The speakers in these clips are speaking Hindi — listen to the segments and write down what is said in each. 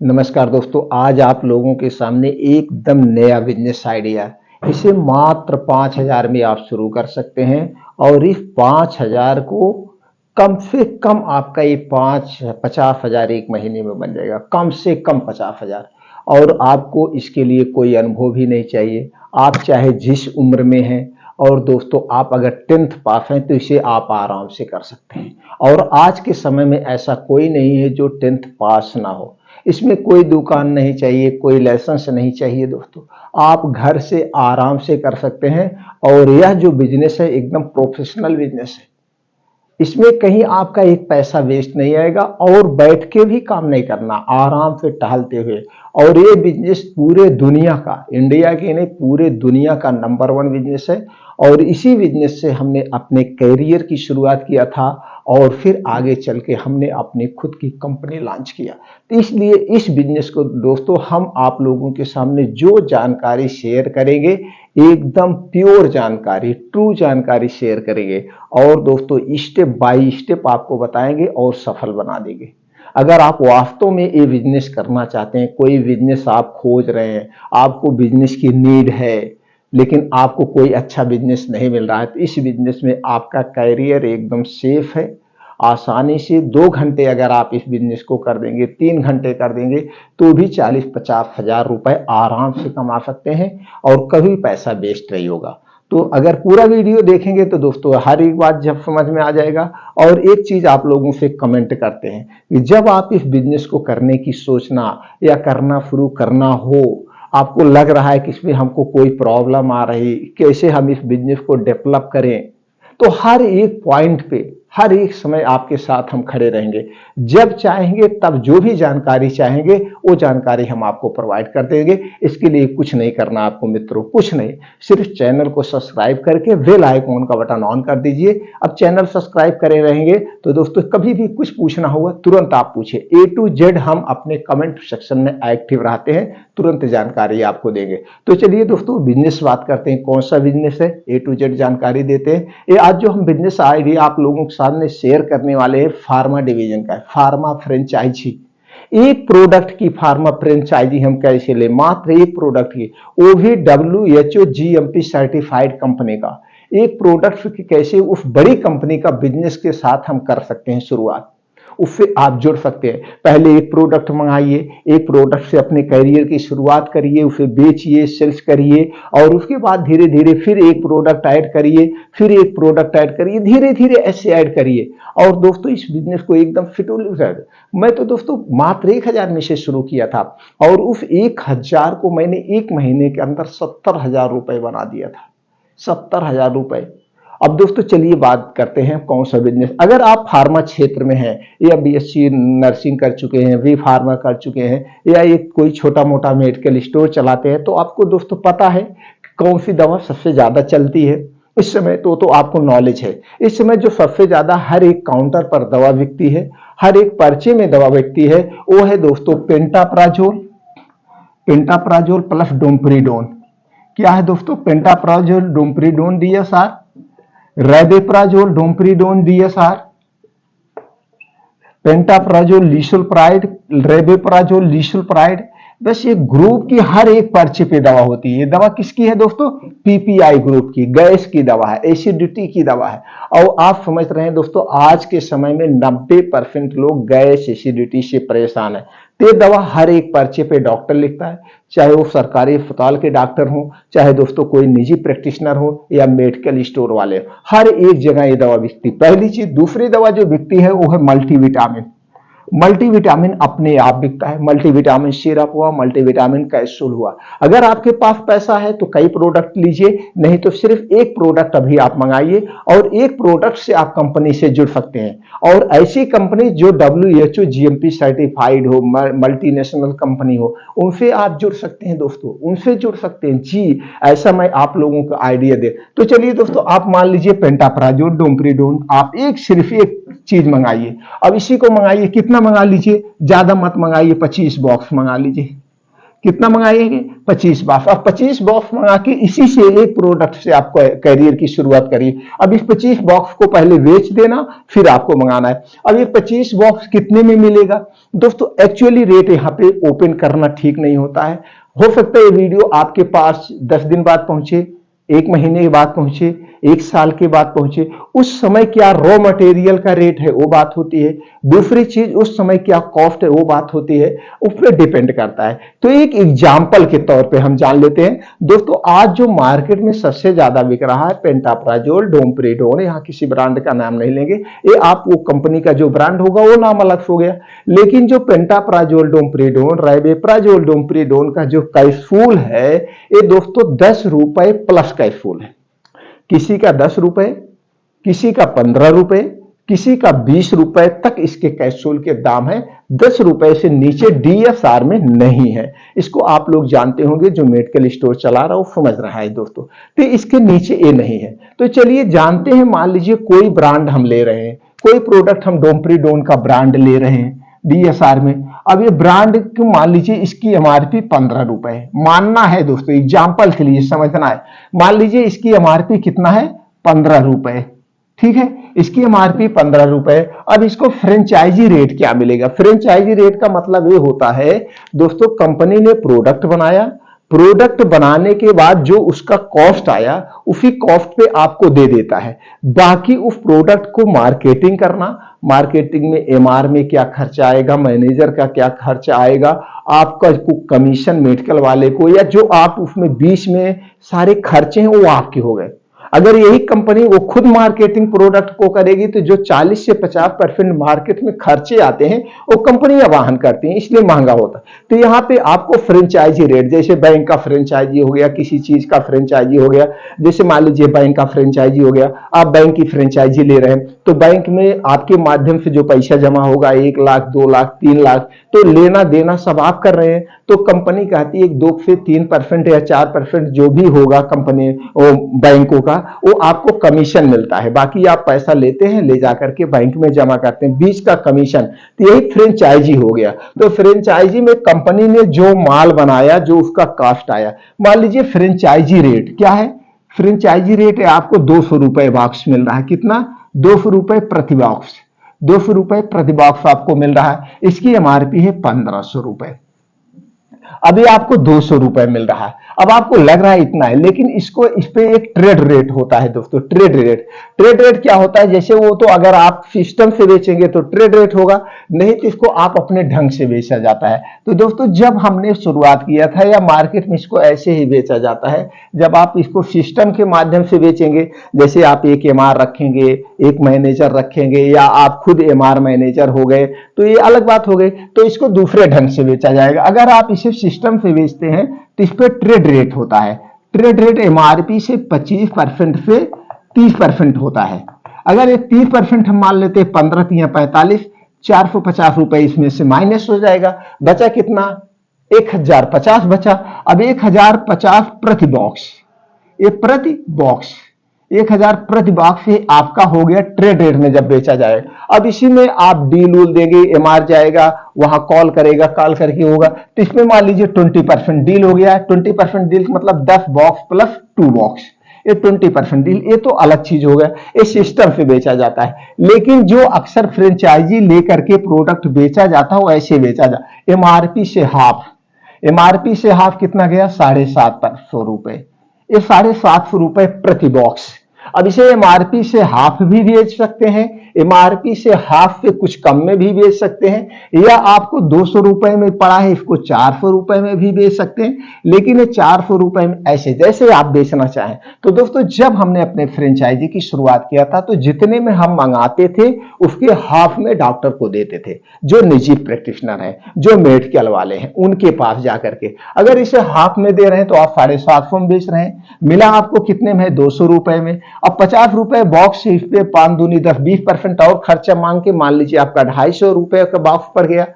नमस्कार दोस्तों, आज आप लोगों के सामने एकदम नया बिजनेस आइडिया है। इसे मात्र 5,000 में आप शुरू कर सकते हैं और इस 5,000 को कम से कम आपका ये 50,000 एक महीने में बन जाएगा। कम से कम 50,000। और आपको इसके लिए कोई अनुभव भी नहीं चाहिए। आप चाहे जिस उम्र में हैं, और दोस्तों आप अगर 10th पास हैं तो इसे आप आराम से कर सकते हैं। और आज के समय में ऐसा कोई नहीं है जो 10th पास ना हो। इसमें कोई दुकान नहीं चाहिए, कोई लाइसेंस नहीं चाहिए दोस्तों। आप घर से आराम से कर सकते हैं। और यह जो बिजनेस है एकदम प्रोफेशनल बिजनेस है। इसमें कहीं आपका एक पैसा वेस्ट नहीं आएगा और बैठ के भी काम नहीं करना, आराम से टहलते हुए। और ये बिजनेस पूरे दुनिया का, इंडिया के नहीं पूरे दुनिया का नंबर 1 बिजनेस है। और इसी बिजनेस से हमने अपने करियर की शुरुआत किया था और फिर आगे चल के हमने अपनी खुद की कंपनी लॉन्च किया। तो इसलिए इस बिजनेस को दोस्तों हम आप लोगों के सामने जो जानकारी शेयर करेंगे, एकदम प्योर जानकारी, ट्रू जानकारी शेयर करेंगे। और दोस्तों स्टेप बाय स्टेप आपको बताएंगे और सफल बना देंगे। अगर आप वास्तव में ये बिजनेस करना चाहते हैं, कोई बिजनेस आप खोज रहे हैं, आपको बिजनेस की नीड है लेकिन आपको कोई अच्छा बिजनेस नहीं मिल रहा है, तो इस बिजनेस में आपका कैरियर एकदम सेफ है। आसानी से 2 घंटे अगर आप इस बिजनेस को कर देंगे, 3 घंटे कर देंगे, तो भी 40-50 हजार रुपए आराम से कमा सकते हैं और कभी पैसा वेस्ट नहीं होगा। तो अगर पूरा वीडियो देखेंगे तो दोस्तों हर एक बात जब समझ में आ जाएगा। और एक चीज आप लोगों से कमेंट करते हैं कि जब आप इस बिजनेस को करने की सोचना या करना शुरू करना हो, आपको लग रहा है कि इसमें हमको कोई प्रॉब्लम आ रही, कैसे हम इस बिजनेस को डेवलप करें, तो हर एक पॉइंट पे हर एक समय आपके साथ हम खड़े रहेंगे। जब चाहेंगे तब जो भी जानकारी चाहेंगे वो जानकारी हम आपको प्रोवाइड कर देंगे। इसके लिए कुछ नहीं करना आपको मित्रों, कुछ नहीं, सिर्फ चैनल को सब्सक्राइब करके बेल आइकॉन का बटन ऑन कर दीजिए। अब चैनल सब्सक्राइब करे रहेंगे तो दोस्तों कभी भी कुछ पूछना होगा तुरंत आप पूछिए। A to Z हम अपने कमेंट सेक्शन में एक्टिव रहते हैं, तुरंत जानकारी आपको देंगे। तो चलिए दोस्तों बिजनेस बात करते हैं। कौन सा बिजनेस है, A to Z जानकारी देते हैं। ये आज जो हम बिजनेस आइडिया आप लोगों के सामने शेयर करने वाले हैं, फार्मा डिवीजन का है, फार्मा फ्रेंचाइजी। एक प्रोडक्ट की फार्मा फ्रेंचाइजी हम कैसे ले, मात्र एक प्रोडक्ट की, वो भी WHO GMP सर्टिफाइड कंपनी का। एक प्रोडक्ट की कैसे उस बड़ी कंपनी का बिजनेस के साथ हम कर सकते हैं शुरुआत, उससे आप जुड़ सकते हैं। पहले एक प्रोडक्ट मंगाइए, एक प्रोडक्ट से अपने करियर की शुरुआत करिए, उसे बेचिए, सेल्स करिए, और उसके बाद धीरे धीरे फिर एक प्रोडक्ट ऐड करिए, फिर एक प्रोडक्ट ऐड करिए, धीरे धीरे ऐसे ऐड करिए। और दोस्तों इस बिजनेस को एकदम फिटूल, मैं तो दोस्तों मात्र 1,000 में से शुरू किया था और उस 1,000 को मैंने 1 महीने के अंदर 70,000 रुपए बना दिया था। 70,000 रुपए। अब दोस्तों चलिए बात करते हैं कौन सा बिजनेस। अगर आप फार्मा क्षेत्र में हैं या BSc नर्सिंग कर चुके हैं, बी फार्मा कर चुके हैं, या एक कोई छोटा मोटा मेडिकल स्टोर चलाते हैं, तो आपको दोस्तों पता है कौन सी दवा सबसे ज्यादा चलती है इस समय। तो आपको नॉलेज है। इस समय जो सबसे ज्यादा हर एक काउंटर पर दवा बिकती है, हर एक पर्चे में दवा बिकती है, वो है दोस्तों पेंटाप्राजोल। Pantoprazole plus डोम्परीडोन। क्या है दोस्तों? Pantoprazole, domperidone DSR, rabeprazole, domperidone DSR, pantoprazole, levosulpiride, rabeprazole, levosulpiride. बस ये ग्रुप की हर एक पर्चे पे दवा होती है। ये दवा किसकी है दोस्तों? PPI ग्रुप की, गैस की दवा है, एसिडिटी की दवा है। और आप समझ रहे हैं दोस्तों आज के समय में 90% लोग गैस एसिडिटी से परेशान है। तो ये दवा हर एक पर्चे पे डॉक्टर लिखता है, चाहे वो सरकारी अस्पताल के डॉक्टर हो, चाहे दोस्तों कोई निजी प्रैक्टिशनर हो या मेडिकल स्टोर वाले, हर एक जगह ये दवा बिकती। पहली चीज। दूसरी दवा जो बिकती है वो है मल्टीविटामिन। मल्टीविटामिन अपने आप बिकता है। मल्टीविटामिन सिरप हुआ, मल्टीविटामिन कैप्सूल हुआ। अगर आपके पास पैसा है तो कई प्रोडक्ट लीजिए, नहीं तो सिर्फ एक प्रोडक्ट अभी आप मंगाइए और एक प्रोडक्ट से आप कंपनी से जुड़ सकते हैं। और ऐसी कंपनी जो WHO GMP सर्टिफाइड हो, मल्टीनेशनल कंपनी हो, उनसे आप जुड़ सकते हैं दोस्तों, उनसे जुड़ सकते हैं जी। ऐसा मैं आप लोगों को आइडिया दे। तो चलिए दोस्तों आप मान लीजिए पेंटाप्राजोल, डोम्परीडोन, आप सिर्फ एक चीज मंगाइए। अब इसी को मंगाइए, कितना मंगा लीजिए, ज्यादा मत मंगाइए, 25 बॉक्स मंगा लीजिए। कितना मंगाएंगे? 25 बॉक्स। अब 25 बॉक्स मंगा के इसी से एक प्रोडक्ट से आपको करियर की शुरुआत करिए। अब इस 25 बॉक्स को पहले बेच देना, फिर आपको मंगाना है। अब ये 25 बॉक्स कितने में मिलेगा? दोस्तों एक्चुअली रेट यहाँ पे ओपन करना ठीक नहीं होता है। हो सकता है ये वीडियो आपके पास 10 दिन बाद पहुंचे, 1 महीने के बाद पहुंचे, 1 साल के बाद पहुंचे। उस समय क्या रॉ मटेरियल का रेट है वो बात होती है। दूसरी चीज उस समय क्या कॉस्ट है वो बात होती है, उस पर डिपेंड करता है। तो एक एग्जाम्पल के तौर पे हम जान लेते हैं। दोस्तों आज जो मार्केट में सबसे ज्यादा बिक रहा है पेंटाप्राजोल, डोमप्रिडोन, यहाँ किसी ब्रांड का नाम नहीं लेंगे, ये आप वो कंपनी का जो ब्रांड होगा वो नाम अलग हो गया। लेकिन जो पेंटाप्राजोल, डोमप्रिडोन, राइबेप्राजोल, डोमप्रिडोन का जो कैप्सूल है, ये दोस्तों 10 रुपए प्लस कैप्सूल है। किसी का 10 रुपए, किसी का 15 रुपए, किसी का 20 रुपए तक इसके कैप्सूल के दाम है। 10 रुपए से नीचे डीएसआर में नहीं है। इसको आप लोग जानते होंगे, जो मेडिकल स्टोर चला रहा हो समझ रहा है दोस्तों। तो इसके नीचे ये नहीं है। तो चलिए जानते हैं, मान लीजिए कोई ब्रांड हम ले रहे हैं, कोई प्रोडक्ट हम डोमप्रिडोन का ब्रांड ले रहे हैं डीएसआर में। अब ये ब्रांड को मान लीजिए इसकी एमआरपी 15 रुपए है, मानना है दोस्तों, एग्जाम्पल के लिए समझना है। मान लीजिए इसकी एमआरपी कितना है? 15 रुपए, ठीक है, इसकी एमआरपी 15 रुपए। अब इसको फ्रेंचाइजी रेट क्या मिलेगा? फ्रेंचाइजी रेट का मतलब ये होता है दोस्तों, कंपनी ने प्रोडक्ट बनाया, प्रोडक्ट बनाने के बाद जो उसका कॉस्ट आया उसी कॉस्ट पे आपको दे देता है। बाकी उस प्रोडक्ट को मार्केटिंग करना, मार्केटिंग में एमआर में क्या खर्चा आएगा, मैनेजर का क्या खर्चा आएगा, आपका कमीशन मेडिकल वाले को, या जो आप उसमें बीच में सारे खर्चे हैं वो आपके हो गए। अगर यही कंपनी वो खुद मार्केटिंग प्रोडक्ट को करेगी तो जो 40 से 50% मार्केट में खर्चे आते हैं वो कंपनियां वहन करती हैं, इसलिए महंगा होता है। तो यहाँ पे आपको फ्रेंचाइजी रेट, जैसे बैंक का फ्रेंचाइजी हो गया, किसी चीज का फ्रेंचाइजी हो गया, जैसे मान लीजिए बैंक का फ्रेंचाइजी हो गया, आप बैंक की फ्रेंचाइजी ले रहे हैं तो बैंक में आपके माध्यम से जो पैसा जमा होगा 1 लाख, 2 लाख, 3 लाख, तो लेना देना सब आप कर रहे हैं। तो कंपनी कहती है 2 से 3% या 4% जो भी होगा कंपनी बैंकों का, वो आपको कमीशन मिलता है। बाकी आप पैसा लेते हैं, ले जाकर के बैंक में जमा करते हैं, बीच का कमीशन। तो यही फ्रेंचाइजी हो गया। तो फ्रेंचाइजी में कंपनी ने जो माल बनाया, जो उसका कॉस्ट आया, मान लीजिए फ्रेंचाइजी रेट क्या है? फ्रेंचाइजी रेट है आपको 200 रुपए बॉक्स मिल रहा है। कितना? 200 रुपए प्रति बॉक्स। 200 रुपए प्रति बॉक्स आपको मिल रहा है। इसकी एमआरपी है 1500 रुपए। अभी आपको 200 रुपए मिल रहा है। अब आपको लग रहा है इतना है, लेकिन इसको इस पे एक ट्रेड रेट होता है दोस्तों। ट्रेड रेट, ट्रेड रेट क्या होता है? जैसे वो तो अगर आप सिस्टम से बेचेंगे तो ट्रेड रेट होगा, नहीं तो इसको आप अपने ढंग से बेचा जाता है। तो दोस्तों जब हमने शुरुआत किया था, या मार्केट में इसको ऐसे ही बेचा जाता है, जब आप इसको सिस्टम के माध्यम से बेचेंगे, जैसे आप एक एमआर रखेंगे, एक मैनेजर रखेंगे, या आप खुद एमआर मैनेजर हो गए, तो ये अलग बात हो गई। तो इसको दूसरे ढंग से बेचा जाएगा। अगर आप इसे सिस्टम से बेचते हैं तो इस पर ट्रेड रेट होता है। ट्रेड रेट एमआरपी से 25% से 30% होता है। अगर ये 30% हम मान लेते हैं, 15 या 45, 450 रुपए इसमें से माइनस हो जाएगा। बचा कितना? 1050 बचा। अब 1050 प्रति बॉक्स, ये प्रति बॉक्स 1000 प्रति बॉक्स से आपका हो गया ट्रेड रेट में जब बेचा जाएगा। अब इसी में आप डील उल देंगे, एमआर जाएगा वहां कॉल करेगा, कॉल करके होगा, तो इसमें मान लीजिए 20% डील हो गया। 20% डील मतलब 10 बॉक्स प्लस 2 बॉक्स, ये 20% डील। ये तो अलग चीज हो गया, ये सिस्टम से बेचा जाता है। लेकिन जो अक्सर फ्रेंचाइजी लेकर के प्रोडक्ट बेचा जाता है वो ऐसे बेचा जाता, एमआरपी से हाफ। एमआरपी से हाफ कितना गया? 750 रुपए। ये 750 रुपए प्रति बॉक्स। अब इसे एमआरपी से हाफ भी बेच सकते हैं, एमआरपी से हाफ से कुछ कम में भी बेच सकते हैं, या आपको 200 रुपए में पड़ा है इसको 400 रुपए में भी बेच सकते हैं। लेकिन ये 400 रुपए में ऐसे जैसे आप बेचना चाहें। तो दोस्तों जब हमने अपने फ्रेंचाइजी की शुरुआत किया था तो जितने में हम मंगाते थे उसके हाफ में डॉक्टर को देते थे, जो निजी प्रैक्टिशनर है, जो मेडिकल वाले हैं, उनके पास जाकर के। अगर इसे हाफ में दे रहे हैं तो आप 750 में बेच रहे हैं, मिला आपको कितने में? 200 रुपए में। अब 50 रुपए बॉक्स से इस पे 5 दूनी 10, 20% और खर्चा मांग के मान लीजिए आपका 250 रुपए का बॉक्स पड़ गया।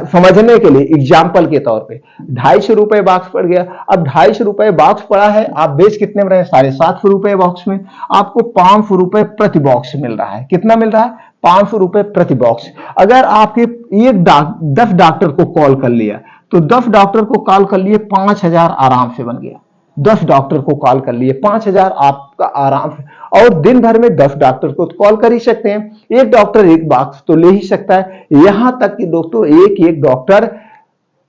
समझने के लिए एग्जाम्पल के तौर पे 250 रुपए बॉक्स पड़ गया। अब 250 रुपए बॉक्स पड़ा है, आप बेच कितने में रहे? 750 रुपए बॉक्स में। आपको 500 रुपए प्रति बॉक्स मिल रहा है। कितना मिल रहा है? 500 रुपए प्रति बॉक्स। अगर आपके 10 डॉक्टर को कॉल कर लिया तो 10 डॉक्टर को कॉल कर लिए 5,000 आराम से बन गया। 10 डॉक्टर को कॉल कर लिए 5,000 आपका आराम से। और दिन भर में 10 डॉक्टर को कॉल कर ही सकते हैं। एक डॉक्टर एक बॉक्स तो ले ही सकता है। यहां तक कि दोस्तों एक एक डॉक्टर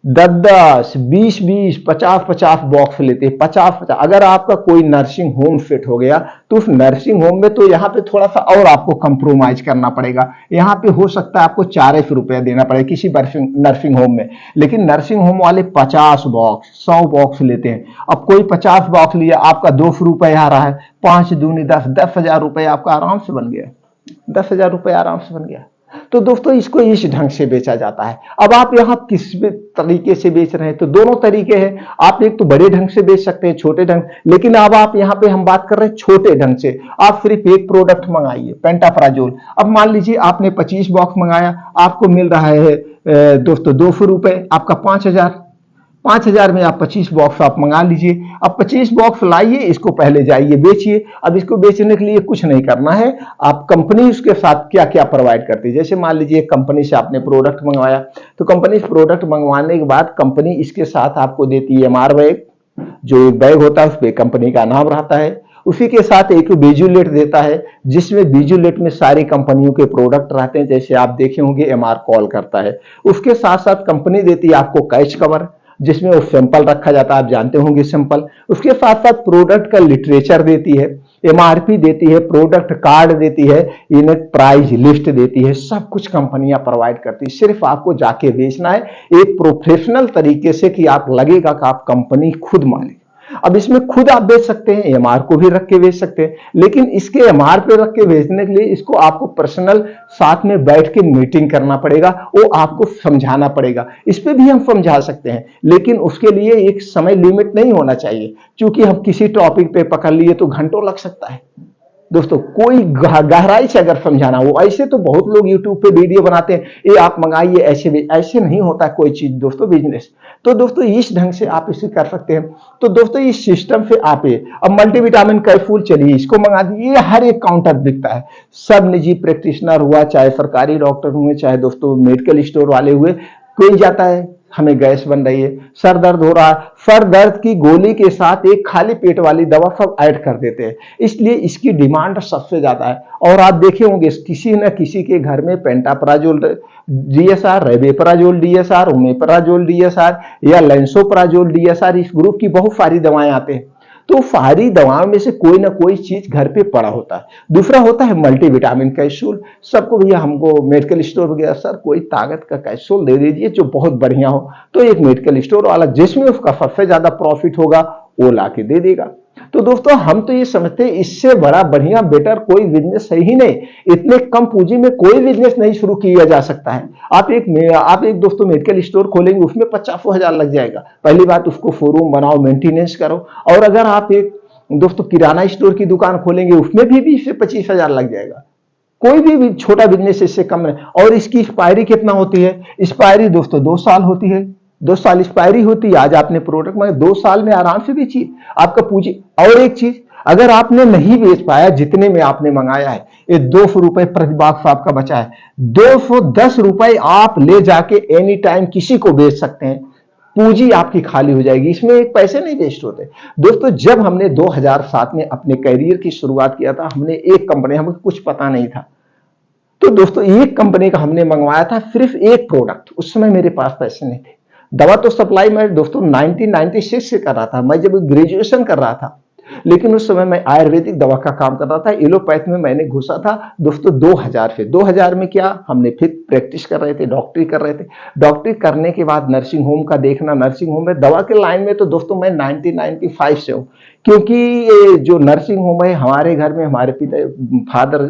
10-10, 20-20, 50-50 बॉक्स लेते हैं। 50-50 अगर आपका कोई नर्सिंग होम फिट हो गया तो उस नर्सिंग होम में तो यहाँ पे थोड़ा सा और आपको कंप्रोमाइज करना पड़ेगा। यहाँ पे हो सकता है आपको 400 रुपया देना पड़े किसी नर्सिंग होम में, लेकिन नर्सिंग होम वाले 50 बॉक्स 100 बॉक्स लेते हैं। अब कोई 50 बॉक्स लिया, आपका 200 रुपये आ रहा है, 5 दूनी 10, 10,000 रुपये आपका आराम से बन गया। 10,000 रुपये आराम से बन गया। तो दोस्तों इसको इस ढंग से बेचा जाता है। अब आप यहाँ किस तरीके से बेच रहे हैं, तो दोनों तरीके हैं। आप एक तो बड़े ढंग से बेच सकते हैं, छोटे ढंग, लेकिन अब आप यहाँ पे हम बात कर रहे हैं छोटे ढंग से। आप सिर्फ एक प्रोडक्ट मंगाइए, पेंटाप्राजोल। अब मान लीजिए आपने 25 बॉक्स मंगाया, आपको मिल रहा है दोस्तों 200 रुपए, आपका 5,000 में आप 25 बॉक्स आप मंगा लीजिए। अब 25 बॉक्स लाइए, इसको पहले जाइए बेचिए। अब इसको बेचने के लिए कुछ नहीं करना है, आप कंपनी उसके साथ क्या क्या प्रोवाइड करती है। जैसे मान लीजिए कंपनी से आपने प्रोडक्ट मंगवाया, तो कंपनी से प्रोडक्ट मंगवाने के बाद कंपनी इसके साथ आपको देती है एमआर बैग। जो एक बैग होता है उस पर कंपनी का नाम रहता है। उसी के साथ एक विजुलेट देता है, जिसमें विजुलेट में सारी कंपनियों के प्रोडक्ट रहते हैं। जैसे आप देखे होंगे एमआर कॉल करता है। उसके साथ साथ कंपनी देती है आपको कैच कवर, जिसमें वो सैंपल रखा जाता है, आप जानते होंगे सैंपल। उसके साथ साथ प्रोडक्ट का लिटरेचर देती है, एमआरपी देती है, प्रोडक्ट कार्ड देती है, यूनिट प्राइस लिस्ट देती है। सब कुछ कंपनियां प्रोवाइड करती है। सिर्फ आपको जाके बेचना है एक प्रोफेशनल तरीके से कि आप लगेगा कि आप कंपनी खुद मालिक। अब इसमें खुद आप बेच सकते हैं, एमआर को भी रख के बेच सकते हैं, लेकिन इसके एमआर पे रख के बेचने के लिए इसको आपको पर्सनल साथ में बैठ के मीटिंग करना पड़ेगा, वो आपको समझाना पड़ेगा। इस पे भी हम समझा सकते हैं, लेकिन उसके लिए एक समय लिमिट नहीं होना चाहिए, क्योंकि हम किसी टॉपिक पे पकड़ लिए तो घंटों लग सकता है। दोस्तों कोई गहराई से अगर समझाना हो, ऐसे तो बहुत लोग YouTube पे वीडियो बनाते हैं, ये आप मंगाइए ऐसे, ऐसे नहीं होता कोई चीज दोस्तों बिजनेस। तो दोस्तों इस ढंग से आप इसे कर सकते हैं। तो दोस्तों इस सिस्टम से आप अब मल्टीविटामिन कैप्सूल चलिए इसको मंगा दीजिए, हर एक काउंटर बिकता है। सब निजी प्रैक्टिशनर हुआ, चाहे सरकारी डॉक्टर हुए, चाहे दोस्तों मेडिकल स्टोर वाले हुए, कोई जाता है हमें गैस बन रही है, सर दर्द हो रहा है, सर दर्द की गोली के साथ एक खाली पेट वाली दवा सब ऐड कर देते हैं। इसलिए इसकी डिमांड सबसे ज्यादा है। और आप देखे होंगे किसी न किसी के घर में pantoprazole DSR, rabeprazole DSR, omeprazole DSR या लेंसोप्राजोल डीएसआर, इस ग्रुप की बहुत सारी दवाएं आते हैं। तो सारी दवाओं में से कोई ना कोई चीज घर पे पड़ा होता है। दूसरा होता है मल्टीविटामिन कैप्सूल। सबको भैया हमको मेडिकल स्टोर वगैरह सर कोई ताकत का कैप्सूल दे दीजिए जो बहुत बढ़िया हो, तो एक मेडिकल स्टोर वाला जिसमें उसका सबसे ज्यादा प्रॉफिट होगा वो ला के दे देगा। तो दोस्तों हम तो ये समझते हैं इससे बड़ा बढ़िया बेटर कोई बिजनेस है ही नहीं। इतने कम पूंजी में कोई बिजनेस नहीं शुरू किया जा सकता है। आप एक दोस्तों मेडिकल स्टोर खोलेंगे, उसमें 50,000 लग जाएगा। पहली बात उसको शोरूम बनाओ, मेंटेनेंस करो। और अगर आप एक दोस्तों किराना स्टोर की दुकान खोलेंगे, उसमें भी 20 से 25,000 लग जाएगा। कोई भी छोटा बिजनेस इससे कम नहीं। और इसकी एक्सपायरी कितना होती है? एक्सपायरी दोस्तों 2 साल होती है। 2 साल एक्सपायरी होती है। आज आपने प्रोडक्ट में 2 साल में आराम से बेचिए, आपका पूंजी। और एक चीज, अगर आपने नहीं बेच पाया जितने में आपने मंगाया है, ये 200 रुपए प्रति बॉक्स आपका बचा है, 210 रुपए आप ले जाके एनी टाइम किसी को बेच सकते हैं। पूंजी आपकी खाली हो जाएगी, इसमें एक पैसे नहीं वेस्ट होते। दोस्तों जब हमने 2007 में अपने करियर की शुरुआत किया था, हमने एक कंपनी, हमें कुछ पता नहीं था, तो दोस्तों एक कंपनी का हमने मंगवाया था सिर्फ एक प्रोडक्ट। उस समय मेरे पास पैसे नहीं थे। दवा तो सप्लाई मैं दोस्तों 1996 से कर रहा था, मैं जब ग्रेजुएशन कर रहा था, लेकिन उस समय मैं आयुर्वेदिक दवा का काम कर रहा था। एलोपैथ में मैंने घुसा था दोस्तों 2000 से। 2000 में क्या हमने फिर प्रैक्टिस कर रहे थे, डॉक्टरी कर रहे थे। डॉक्टरी करने के बाद नर्सिंग होम का देखना, नर्सिंग होम में दवा के लाइन में तो दोस्तों मैं 1995 से हूँ, क्योंकि ये जो नर्सिंग होम है हमारे घर में हमारे पिता फादर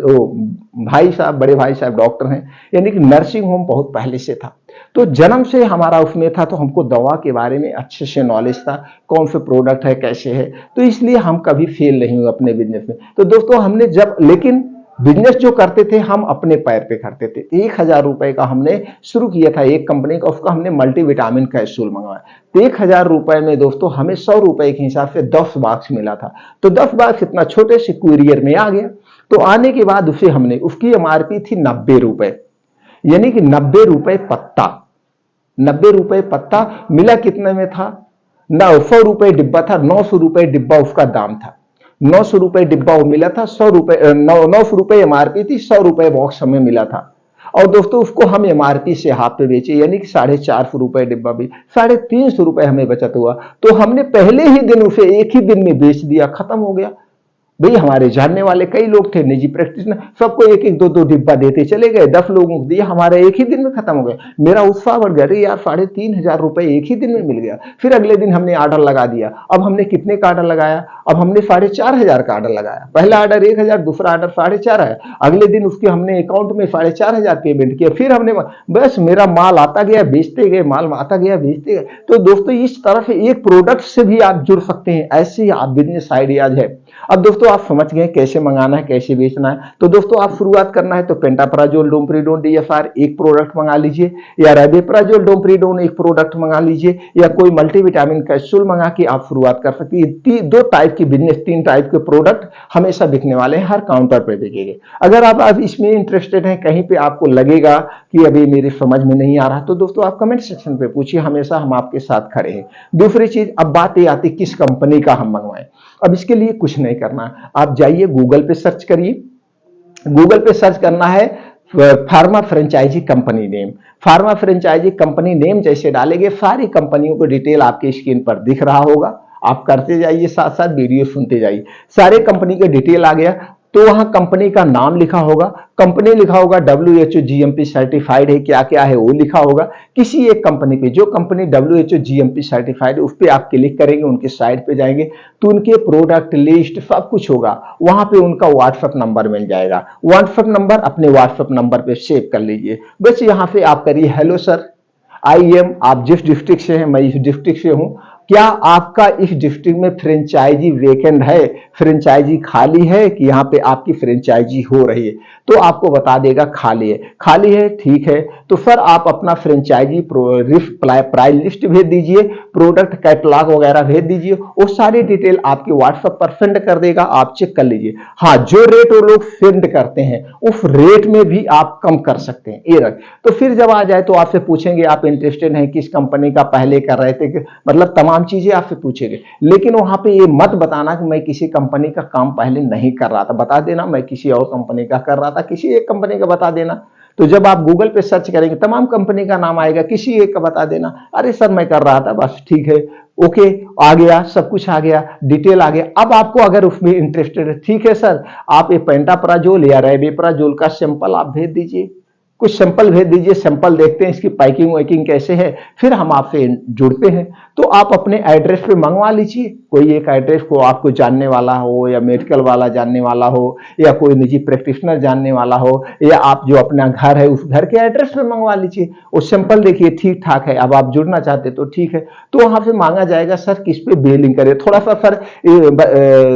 भाई साहब, बड़े भाई साहब डॉक्टर हैं, यानी कि नर्सिंग होम बहुत पहले से था। तो जन्म से हमारा उसमें था, तो हमको दवा के बारे में अच्छे से नॉलेज था, कौन से प्रोडक्ट है कैसे है, तो इसलिए हम कभी फेल नहीं हुए अपने बिजनेस में। तो दोस्तों हमने जब, लेकिन बिजनेस जो करते थे हम अपने पैर पे करते थे। 1,000 रुपए का हमने शुरू किया था एक कंपनी का, उसका हमने मल्टीविटामिन कैप्सूल मंगवाया। तो 1,000 रुपए में दोस्तों हमें 100 रुपए के हिसाब से 10 बॉक्स मिला था। तो 10 बॉक्स इतना छोटे से कुरियर में आ गया। तो आने के बाद उसे हमने, उसकी एमआरपी थी 90 रुपए, यानी कि 90 रुपए पत्ता, 90 रुपए पत्ता, मिला कितने में था? 100 रुपए डिब्बा था, 900 रुपए डिब्बा उसका दाम था। 900 रुपए डिब्बा वो मिला था, 100 रुपए 900 रुपए एमआरपी थी, 100 रुपए बॉक्स हमें मिला था। और दोस्तों उसको हम एमआरपी से हाफ पे बेचे, यानी कि 450 रुपए डिब्बा भी, 350 रुपए हमें बचत हुआ। तो हमने पहले ही दिन उसे एक ही दिन में बेच दिया, खत्म हो गया। भाई हमारे जानने वाले कई लोग थे, निजी प्रैक्टिशनर, सबको एक एक दो दो डिब्बा देते चले गए, 10 लोगों को दिया, हमारा एक ही दिन में खत्म हो गया। मेरा उत्साह बढ़ गया, अरे यार 3,500 रुपए एक ही दिन में मिल गया। फिर अगले दिन हमने ऑर्डर लगा दिया। अब हमने कितने का ऑर्डर लगाया? अब हमने 4,500 का ऑर्डर लगाया। पहला ऑर्डर 1,000, दूसरा ऑर्डर 4,500 है। अगले दिन उसके हमने अकाउंट में 4,500 पेमेंट किया। फिर हमने बस मेरा माल आता गया, बेचते गए, माल आता गया, बेचते गए। तो दोस्तों इस तरह से एक प्रोडक्ट से भी आप जुड़ सकते हैं, ऐसे ही आप बिजनेस आइडियाज है। अब दोस्तों आप समझ गए कैसे मंगाना है, कैसे बेचना है। तो दोस्तों आप शुरुआत करना है तो पेंटाप्राजोल डोमप्रिडोन डीएफआर एक प्रोडक्ट मंगा लीजिए, या रेबिप्राजोल डोमप्रिडोन एक प्रोडक्ट मंगा लीजिए, या कोई मल्टीविटामिन कैप्सूल मंगा के आप शुरुआत कर सकते हैं। 2 टाइप की बिजनेस, 3 टाइप के प्रोडक्ट हमेशा बिकने वाले हैं, हर काउंटर पर बिकेंगे। अगर आप इसमें इंटरेस्टेड हैं, कहीं पे आपको लगेगा कि अभी मेरी समझ में नहीं आ रहा, तो दोस्तों आप कमेंट सेक्शन पे पूछिए, हमेशा हम आपके साथ खड़े हैं। दूसरी चीज, अब बात ये आती किस कंपनी का हम मंगवाएं। अब इसके लिए कुछ नहीं करना, आप जाइए गूगल पे सर्च करिए। गूगल पे सर्च करना है pharma franchise company name. Pharma franchise company name जैसे डालेंगे, सारी कंपनियों को डिटेल आपके स्क्रीन पर दिख रहा होगा। आप करते जाइए, साथ साथ वीडियो सुनते जाइए, सारे कंपनी के डिटेल आ गया। तो वहां कंपनी का नाम लिखा होगा, कंपनी लिखा होगा, WHO GMP सर्टिफाइड है, क्या क्या है वो लिखा होगा। किसी एक कंपनी पे, जो कंपनी WHO GMP सर्टिफाइड है उस पर आप क्लिक करेंगे, उनके साइट पे जाएंगे तो उनके प्रोडक्ट लिस्ट सब कुछ होगा। वहां पे उनका व्हाट्सएप नंबर मिल जाएगा। व्हाट्सएप नंबर अपने व्हाट्सएप नंबर पे सेव कर लीजिए। बस यहाँ पे आप करिए, हेलो सर, आप जिस डिस्ट्रिक्ट से हैं, मैं इस डिस्ट्रिक्ट से हूं, क्या आपका इस डिस्ट्रिक्ट में फ्रेंचाइजी वेकेंट है, फ्रेंचाइजी खाली है, कि यहाँ पे आपकी फ्रेंचाइजी हो रही है? तो आपको बता देगा खाली है। खाली है, ठीक है, तो सर आप अपना फ्रेंचाइजी प्राइस लिस्ट भेज दीजिए, प्रोडक्ट कैटलॉग वगैरह भेज दीजिए, वो सारी डिटेल आपके व्हाट्सएप पर सेंड कर देगा, आप चेक कर लीजिए। हाँ, जो रेट वो लोग सेंड करते हैं उस रेट में भी आप कम कर सकते हैं, ये रख। तो फिर जब आ जाए तो आपसे पूछेंगे आप इंटरेस्टेड हैं किस कंपनी का, पहले कर रहे थे, मतलब तमाम चीजें आपसे पूछेंगे। लेकिन वहां पे ये मत बताना कि मैं किसी कंपनी का काम पहले नहीं कर रहा था, बता देना मैं किसी और कंपनी का कर रहा था, किसी एक कंपनी का बता देना। तो जब आप गूगल पे सर्च करेंगे तमाम कंपनी का नाम आएगा, किसी एक का बता देना, अरे सर मैं कर रहा था, बस ठीक है, ओके, आ गया, सब कुछ आ गया, डिटेल आ गया। अब आपको अगर उसमें इंटरेस्टेड है, ठीक है सर, आप ये पेंटाप्राजोल या रेबिप्राजोल का सैंपल आप भेज दीजिए, कुछ सैंपल भेज दीजिए, सैंपल देखते हैं इसकी पैकिंग वैकिंग कैसे है, फिर हम आपसे जुड़ते हैं। तो आप अपने एड्रेस पे मंगवा लीजिए, कोई एक एड्रेस को आपको जानने वाला हो, या मेडिकल वाला जानने वाला हो, या कोई निजी प्रैक्टिशनर जानने वाला हो, या आप जो अपना घर है उस घर के एड्रेस पे मंगवा लीजिए। वो सैंपल देखिए ठीक ठाक है, अब आप जुड़ना चाहते तो ठीक है। तो वहां से मांगा जाएगा सर किस पे बिलिंग करे, थोड़ा सा सर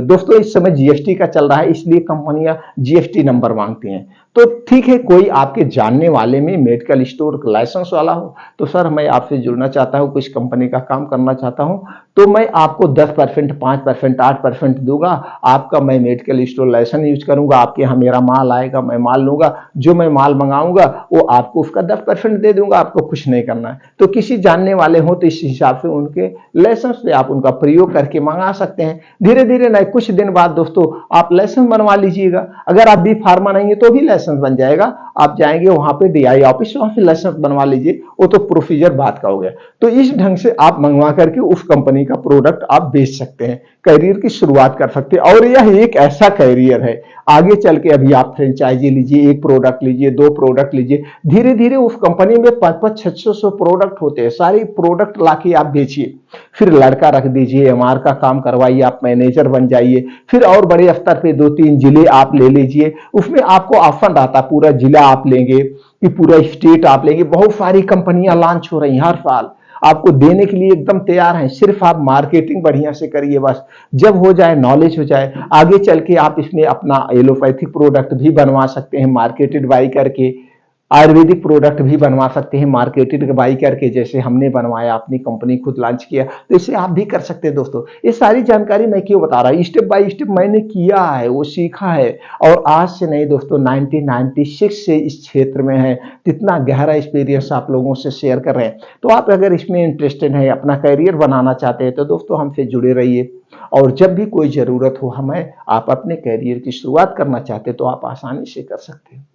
दोस्तों इस समय जीएसटी का चल रहा है, इसलिए कंपनियां जीएसटी नंबर मांगती हैं। तो ठीक है, कोई आपके जानने वाले में मेडिकल स्टोर लाइसेंस वाला हो, तो सर मैं आपसे जुड़ना चाहता हूं, कुछ कंपनी का काम करना चाहता हूं, तो मैं आपको 10%, 5%, 8% दूंगा, आपका मैं मेडिकल स्टोर लाइसेंस यूज करूंगा, आपके यहाँ मेरा माल आएगा, मैं माल लूंगा, जो मैं माल मंगाऊंगा वो आपको उसका 10% दे दूंगा, आपको कुछ नहीं करना है। तो किसी जानने वाले हो तो इस हिसाब से उनके लाइसेंस पे आप उनका प्रयोग करके मंगा सकते हैं। धीरे धीरे नहीं, कुछ दिन बाद दोस्तों आप लाइसेंस बनवा लीजिएगा। अगर आप बी फार्मा नहीं है तो भी लाइसेंस बन जाएगा, आप जाएंगे वहां पे डीआई ऑफिस, वहां से लाइसेंस बनवा लीजिए, वो तो प्रोसीजर बात का हो गया। तो इस ढंग से आप मंगवा करके उस कंपनी का प्रोडक्ट आप बेच सकते हैं, करियर की शुरुआत कर सकते हैं। और यह एक ऐसा करियर है, आगे चल के अभी आप फ्रेंचाइजी लीजिए, एक प्रोडक्ट लीजिए, 2 प्रोडक्ट लीजिए, धीरे धीरे उस कंपनी में 500, 600 प्रोडक्ट होते हैं, सारे प्रोडक्ट लाके आप बेचिए, फिर लड़का रख दीजिए, एमआर का काम करवाइए, आप मैनेजर बन जाइए, फिर और बड़े स्तर पे 2-3 जिले आप ले लीजिए, उसमें आपको ऑप्शन आता, पूरा जिला आप लेंगे कि पूरा स्टेट आप लेंगे। बहुत सारी कंपनियां लॉन्च हो रही हैं हर साल, आपको देने के लिए एकदम तैयार हैं, सिर्फ आप मार्केटिंग बढ़िया से करिए बस। जब हो जाए, नॉलेज हो जाए, आगे चल के आप इसमें अपना एलोपैथिक प्रोडक्ट भी बनवा सकते हैं, मार्केटेड बाई करके आयुर्वेदिक प्रोडक्ट भी बनवा सकते हैं मार्केटेड बाई करके, जैसे हमने बनवाया, अपनी कंपनी खुद लॉन्च किया, तो इसे आप भी कर सकते हैं दोस्तों। ये सारी जानकारी मैं क्यों बता रहा हूँ, स्टेप बाय स्टेप मैंने किया है, वो सीखा है, और आज से नहीं दोस्तों 1996 से इस क्षेत्र में है, कितना गहरा एक्सपीरियंस आप लोगों से शेयर कर रहे हैं। तो आप अगर इसमें इंटरेस्टेड हैं, अपना करियर बनाना चाहते हैं, तो दोस्तों हमसे जुड़े रहिए, और जब भी कोई ज़रूरत हो हमें, आप अपने करियर की शुरुआत करना चाहते हैं तो आप आसानी से कर सकते हैं।